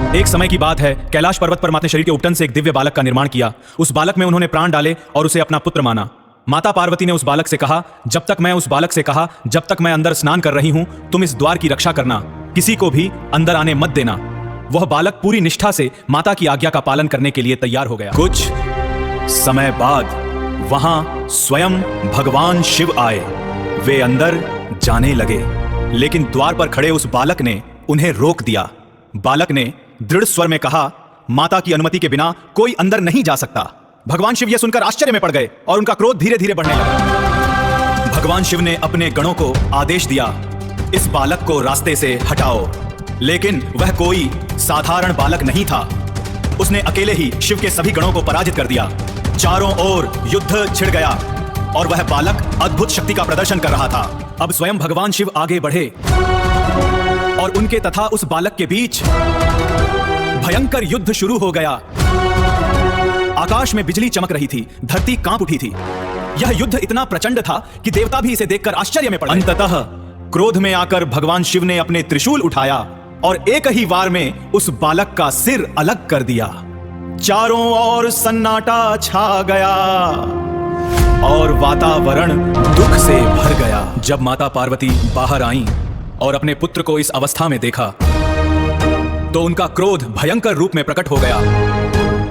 एक समय की बात है, कैलाश पर्वत पर माते शरीर के उपटन से एक दिव्य बालक का निर्माण किया। उस बालक में उन्होंने प्राण डाले और उसे अपना पुत्र माना। माता पार्वती ने उस बालक से कहा, जब तक मैं अंदर स्नान कर रही हूं, तुम इस द्वार की रक्षा करना, किसी को भी अंदर आने मत देना। वह बालक पूरी निष्ठा से माता की आज्ञा का पालन करने के लिए तैयार हो गया। कुछ समय बाद वहां स्वयं भगवान शिव आए। वे अंदर जाने लगे, लेकिन द्वार पर खड़े उस बालक ने उन्हें रोक दिया। बालक ने दृढ़ स्वर में कहा, माता की अनुमति के बिना कोई अंदर नहीं जा सकता। भगवान शिव यह सुनकर आश्चर्य में पड़ गए और उनका क्रोध धीरे धीरे बढ़ने लगा। भगवान शिव ने अपने गणों को आदेश दिया, इस बालक को रास्ते से हटाओ। लेकिन वह कोई साधारण बालक नहीं था। उसने अकेले ही शिव के सभी गणों को पराजित कर दिया। चारों ओर युद्ध छिड़ गया और वह बालक अद्भुत शक्ति का प्रदर्शन कर रहा था। अब स्वयं भगवान शिव आगे बढ़े और उनके तथा उस बालक के बीच भयंकर युद्ध शुरू हो गया। आकाश में बिजली चमक रही थी, धरती कांप उठी थी। यह युद्ध इतना प्रचंड था कि देवता भी इसे देखकर आश्चर्य में पड़ गए। अंततः क्रोध में आकर भगवान शिव ने अपने त्रिशूल उठाया और एक ही वार में उस बालक का सिर अलग कर दिया। चारों ओर सन्नाटा छा गया और वातावरण दुख से भर गया। जब माता पार्वती बाहर आईं और अपने पुत्र को इस अवस्था में देखा, तो उनका क्रोध भयंकर रूप में प्रकट हो गया।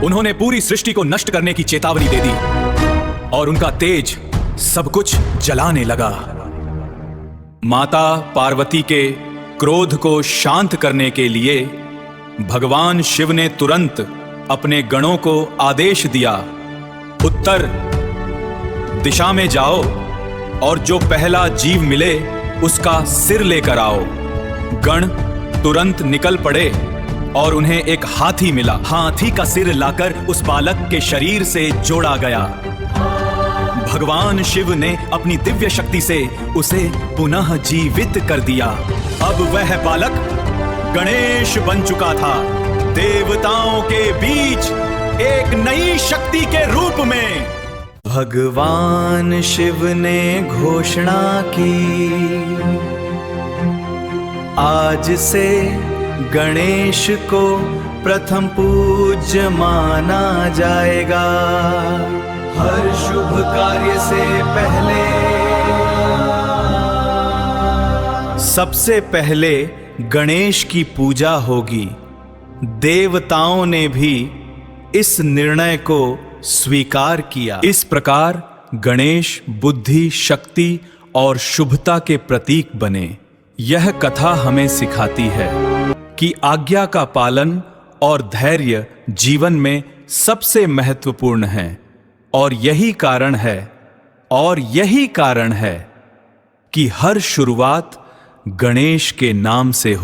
उन्होंने पूरी सृष्टि को नष्ट करने की चेतावनी दे दी और उनका तेज सब कुछ जलाने लगा। माता पार्वती के क्रोध को शांत करने के लिए भगवान शिव ने तुरंत अपने गणों को आदेश दिया, उत्तर दिशा में जाओ और जो पहला जीव मिले उसका सिर लेकर आओ। गण तुरंत निकल पड़े और उन्हें एक हाथी मिला। हाथी का सिर लाकर उस बालक के शरीर से जोड़ा गया। भगवान शिव ने अपनी दिव्य शक्ति से उसे पुनः जीवित कर दिया। अब वह बालक गणेश बन चुका था, देवताओं के बीच एक नई शक्ति के रूप में। भगवान शिव ने घोषणा की, आज से गणेश को प्रथम पूज्य माना जाएगा। हर शुभ कार्य से पहले सबसे पहले गणेश की पूजा होगी। देवताओं ने भी इस निर्णय को स्वीकार किया। इस प्रकार गणेश बुद्धि, शक्ति और शुभता के प्रतीक बने। यह कथा हमें सिखाती है कि आज्ञा का पालन और धैर्य जीवन में सबसे महत्वपूर्ण है और यही कारण है कि हर शुरुआत गणेश के नाम से हो।